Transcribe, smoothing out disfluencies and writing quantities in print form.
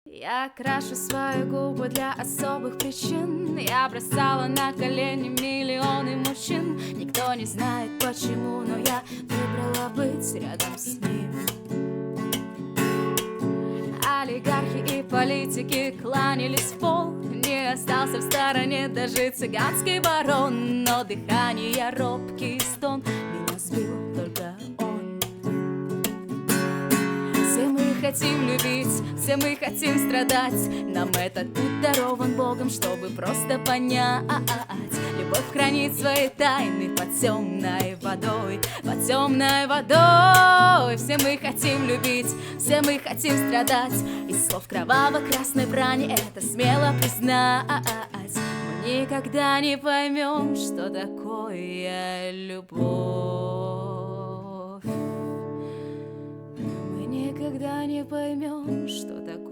Я крашу свои губы для особых причин. Я бросала на колени миллионы мужчин. Никто не знает почему, но я выбрала быть рядом с ним. Олигархи и политики кланялись в пол. Не остался в стороне даже цыганский барон. Но дыхание, робкий стон меня сбил только он. Все мы хотим любить, все мы хотим страдать. Нам этот путь дарован Богом, чтобы просто понять. Любовь хранит свои тайны под темной водой, под темной водой. Все мы хотим любить, все мы хотим страдать. Из слов кроваво-красной брани это смело признать. Мы никогда не поймем, что такое любовь. Мы никогда не поймем, что такое